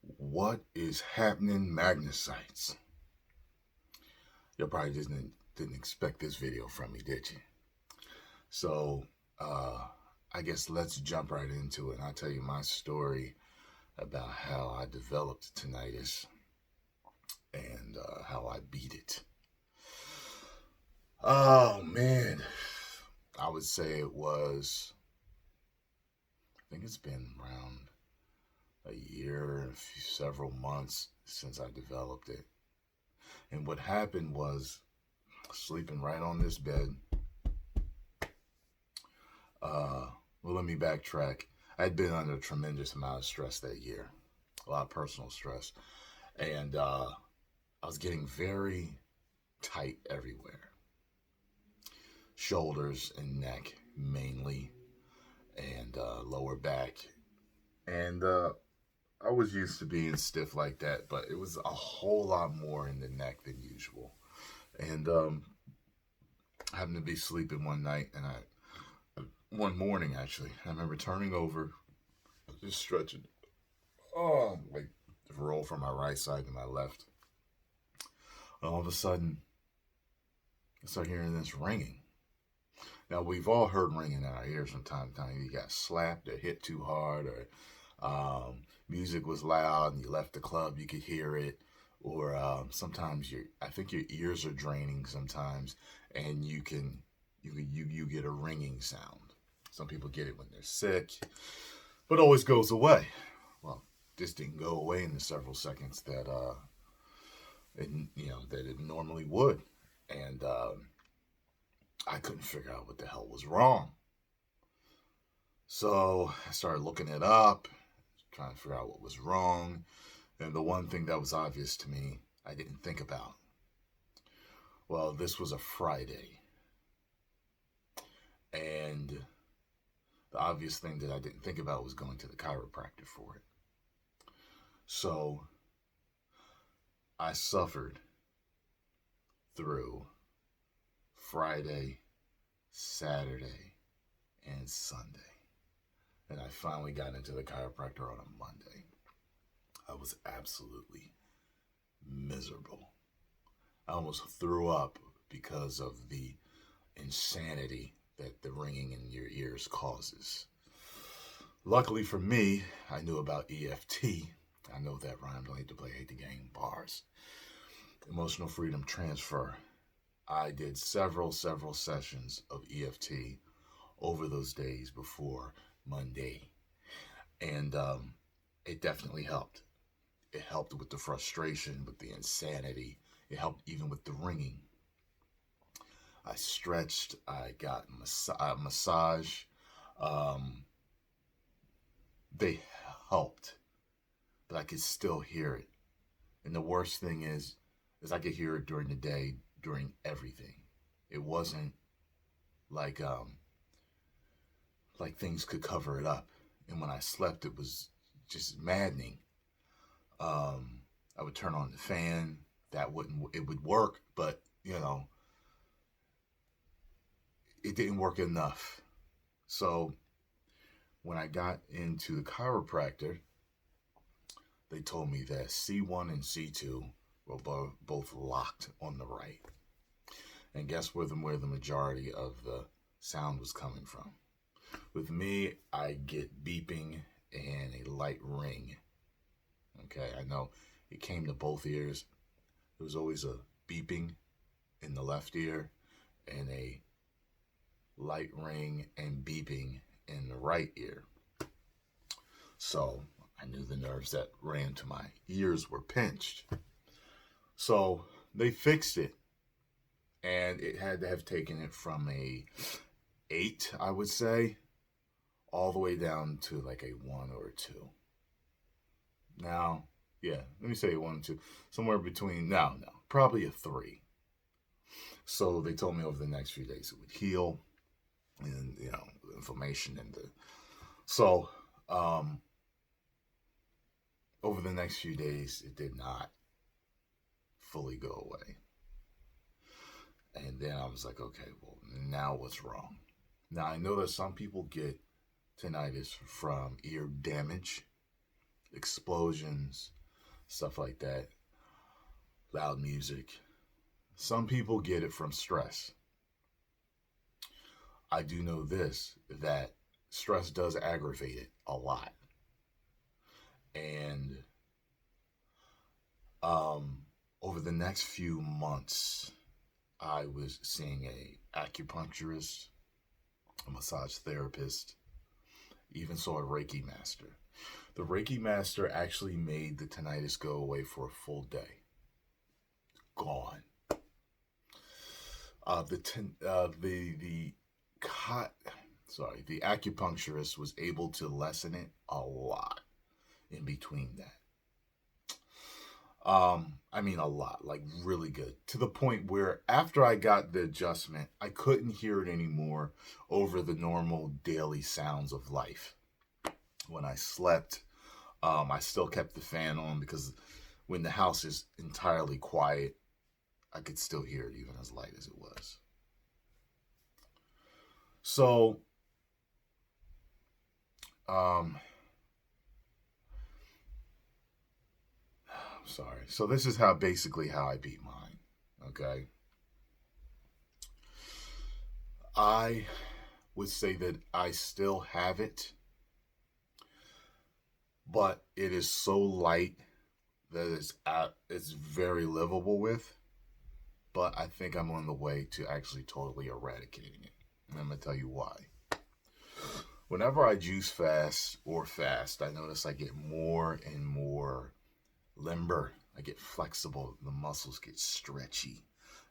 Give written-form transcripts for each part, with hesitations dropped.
What is happening, Magnusites? You probably just didn't expect this video from me, did you? So, I guess let's jump right into it. And I'll tell you my story about how I developed tinnitus and how I beat it. Oh, man. I would say I think it's been around a year, several months since I developed it. And what happened was sleeping right on this bed. Well, let me backtrack. I'd been under a tremendous amount of stress that year, a lot of personal stress. And I was getting very tight everywhere, shoulders and neck mainly, and lower back. And I was used to being stiff like that, but it was a whole lot more in the neck than usual. And I happened to be sleeping one night, and one morning actually, I remember turning over, just stretching, like roll from my right side to my left. All of a sudden, I start hearing this ringing. Now we've all heard ringing in our ears from time to time. You got slapped or hit too hard, or music was loud and you left the club, you could hear it, or sometimes I think your ears are draining sometimes, and you get a ringing sound. Some people get it when they're sick, but it always goes away. Well, this didn't go away in the several seconds that it normally would, and I couldn't figure out what the hell was wrong. So I started looking it up, trying to figure out what was wrong. And the one thing that was obvious to me, I didn't think about. Well, this was a Friday. And the obvious thing that I didn't think about was going to the chiropractor for it. So I suffered through Friday, Saturday, and Sunday. And I finally got into the chiropractor on a Monday. I was absolutely miserable. I almost threw up because of the insanity that the ringing in your ears causes. Luckily for me, I knew about EFT. I know that rhymes. I hate to play, hate the game, bars. Emotional freedom transfer. I did several sessions of EFT over those days before Monday. And it definitely helped. It helped with the frustration, with the insanity. It helped even with the ringing. I stretched. I got massage. They helped, but I could still hear it. And the worst thing is I could hear it during the day, during everything. It wasn't like things could cover it up. And when I slept, it was just maddening. I would turn on the fan. It would work, but it didn't work enough. So when I got into the chiropractor, they told me that C1 and C2 were both locked on the right. And guess where the majority of the sound was coming from? With me, I get beeping and a light ring. Okay, I know it came to both ears. There was always a beeping in the left ear and a light ring and beeping in the right ear. So I knew the nerves that ran to my ears were pinched. So they fixed it, and it had to have taken it from a 8, I would say, all the way down to like a 1 or a 2. Now, yeah, let me say 1 and 2. Somewhere between, probably a 3. So they told me over the next few days it would heal, and, the inflammation and so, over the next few days, it did not fully go away. And then I was like, okay, well, now what's wrong? Now, I know that some people get tinnitus from ear damage, explosions, stuff like that, loud music. Some people get it from stress. I do know this, that stress does aggravate it a lot. And over the next few months, I was seeing a acupuncturist, a massage therapist, even saw a Reiki master. The Reiki master actually made the tinnitus go away for a full day. Gone. The acupuncturist was able to lessen it a lot in between that. I mean a lot, like really good. To the point where after I got the adjustment, I couldn't hear it anymore over the normal daily sounds of life. When I slept, I still kept the fan on because when the house is entirely quiet, I could still hear it even as light as it was. So, sorry. So this is basically how I beat mine. Okay. I would say that I still have it, but it is so light that it's very livable with. But I think I'm on the way to actually totally eradicating it. And I'm going to tell you why. Whenever I juice fast, I notice I get more and more limber. I get flexible. The muscles get stretchy.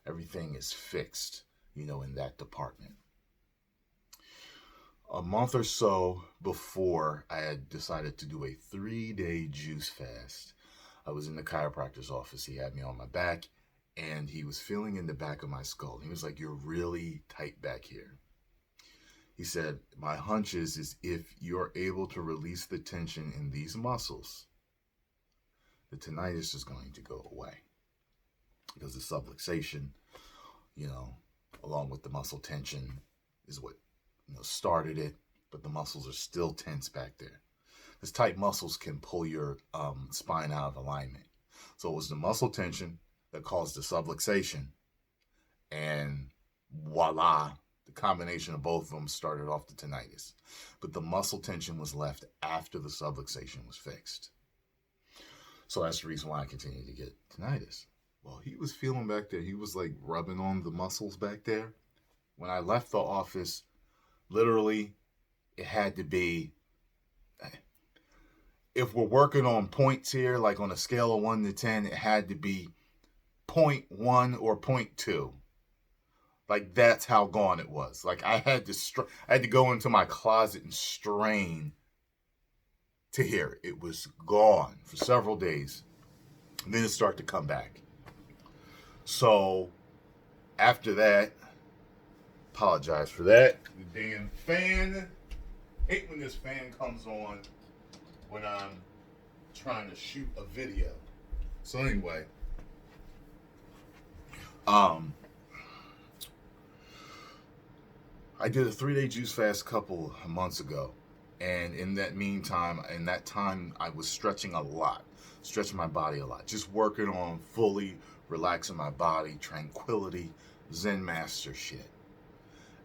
Everything is fixed, in that department. A month or so before I had decided to do a 3-day juice fast, I was in the chiropractor's office. He had me on my back, and he was feeling in the back of my skull. He was like, "You're really tight back here." He said, "My hunch is if you're able to release the tension in these muscles, the tinnitus is going to go away." Because the subluxation, along with the muscle tension is what, started it, but the muscles are still tense back there. These tight muscles can pull your spine out of alignment. So it was the muscle tension that caused the subluxation, and voila, the combination of both of them started off the tinnitus. But the muscle tension was left after the subluxation was fixed. So that's the reason why I continued to get tinnitus. Well, he was feeling back there. He was like rubbing on the muscles back there. When I left the office, literally, it had to be, if we're working on points here, like on a scale of 1 to 10, it had to be 0.1 or 0.2. Like, that's how gone it was. Like, I had to go into my closet and strain to hear it. It was gone for several days. And then it started to come back. So, after that, apologize for that. The damn fan. Hate when this fan comes on when I'm trying to shoot a video. So anyway, I did a 3-day juice fast a couple of months ago. And in that time, I was stretching my body a lot. Just working on fully relaxing my body, tranquility, Zen master shit.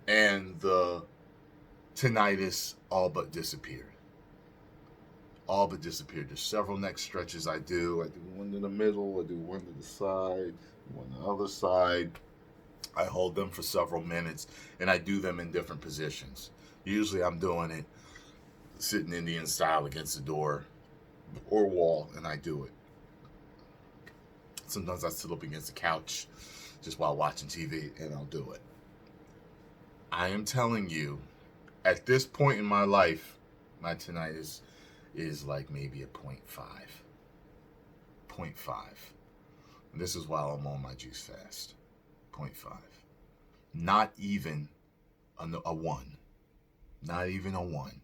And the tinnitus all but disappeared. There's several neck stretches I do. I do one in the middle, I do one to the side, one to the other side. I hold them for several minutes, and I do them in different positions. Usually I'm doing it sitting Indian style against the door or wall, and I do it. Sometimes I sit up against the couch just while watching TV, and I'll do it. I am telling you, at this point in my life, my tinnitus is like maybe a 0.5. 0.5. And this is while I'm on my juice fast. 0.5. Not even a 1. Not even a 1.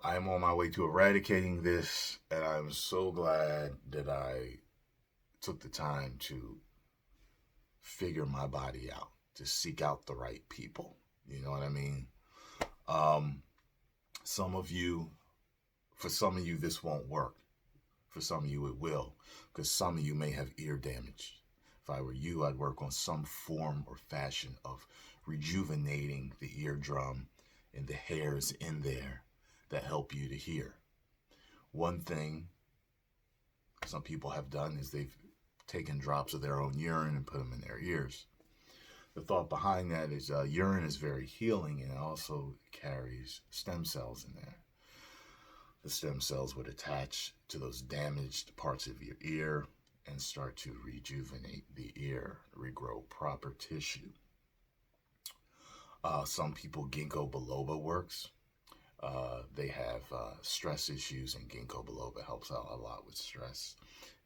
I am on my way to eradicating this, and I'm so glad that I took the time to figure my body out, to seek out the right people. You know what I mean? Some of you For some of you, this won't work. For some of you, it will, because some of you may have ear damage. If I were you, I'd work on some form or fashion of rejuvenating the eardrum and the hairs in there that help you to hear. One thing some people have done is they've taken drops of their own urine and put them in their ears. The thought behind that is urine is very healing, and it also carries stem cells in there. The stem cells would attach to those damaged parts of your ear and start to rejuvenate the ear, regrow proper tissue. Some people, ginkgo biloba works. They have stress issues, and ginkgo biloba helps out a lot with stress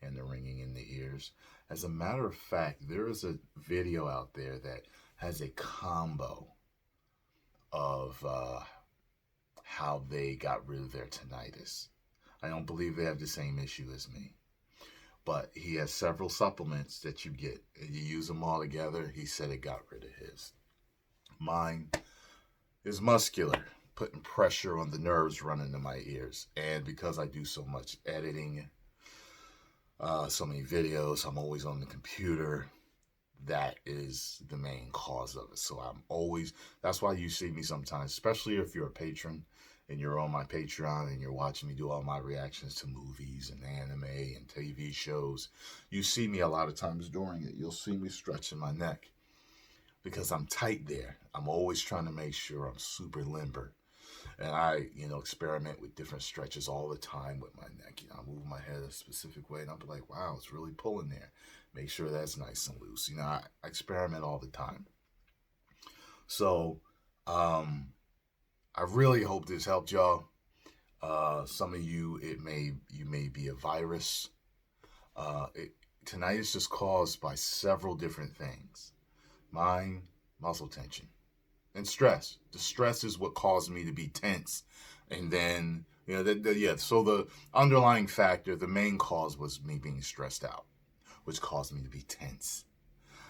and the ringing in the ears. As a matter of fact, there is a video out there that has a combo of how they got rid of their tinnitus. I don't believe they have the same issue as me, but he has several supplements that you get, and you use them all together. He said it got rid of his. Mine is muscular, putting pressure on the nerves running to my ears. And because I do so much editing, so many videos, I'm always on the computer, that is the main cause of it. So that's why you see me sometimes, especially if you're a patron and you're on my Patreon and you're watching me do all my reactions to movies and anime and TV shows. You see me a lot of times during it. You'll see me stretching my neck because I'm tight there. I'm always trying to make sure I'm super limber. And I, experiment with different stretches all the time with my neck. I move my head a specific way, and I'll be like, wow, it's really pulling there. Make sure that's nice and loose. I experiment all the time. So, I really hope this helped y'all. Some of you, you may be a virus. Tinnitus is caused by several different things. Mine, muscle tension. And stress. The stress is what caused me to be tense. And then, so the underlying factor, the main cause was me being stressed out, which caused me to be tense.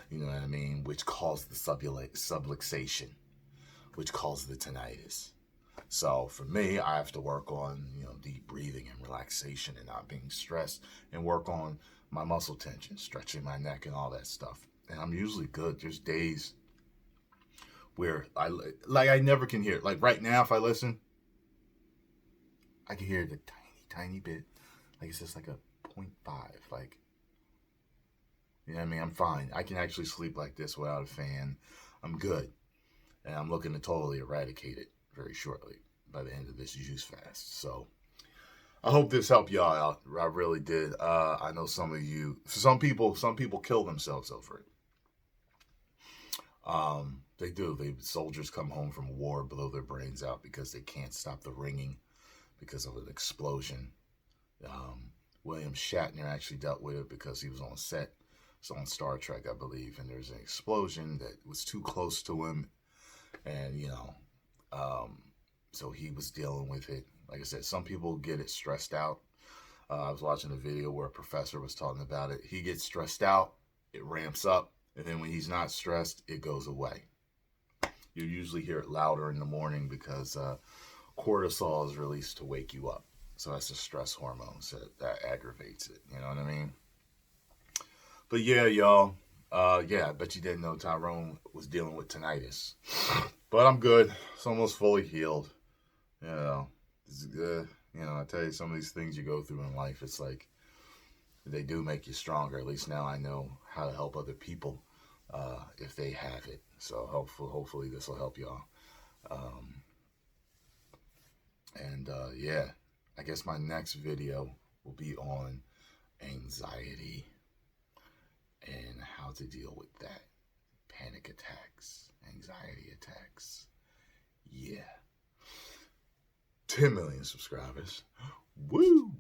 You know what I mean? Which caused the subluxation, which caused the tinnitus. So for me, I have to work on, deep breathing and relaxation and not being stressed, and work on my muscle tension, stretching my neck and all that stuff. And I'm usually good. There's days where I never can hear it. Like right now, if I listen, I can hear the tiny bit. Like it's just like a 0.5. Like, you know what I mean? I'm fine. I can actually sleep like this without a fan. I'm good. And I'm looking to totally eradicate it very shortly by the end of this juice fast. So I hope this helped y'all out. I really did. I know some people kill themselves over it. They do. Soldiers come home from war, blow their brains out because they can't stop the ringing because of an explosion. William Shatner actually dealt with it because he was on set. It's on Star Trek, I believe, and there's an explosion that was too close to him, and so he was dealing with it. Like I said, some people get it stressed out. I was watching a video where a professor was talking about it. He gets stressed out, it ramps up, and then when he's not stressed, it goes away. You usually hear it louder in the morning because cortisol is released to wake you up. So that's a stress hormone, so that aggravates it. You know what I mean? But yeah, y'all. I bet you didn't know Tyrone was dealing with tinnitus. But I'm good. It's almost fully healed. I tell you, some of these things you go through in life, it's like they do make you stronger. At least now I know how to help other people if they have it. So hopefully this will help y'all. I guess my next video will be on anxiety and how to deal with that. Panic attacks, anxiety attacks. Yeah. 10 million subscribers. Woo!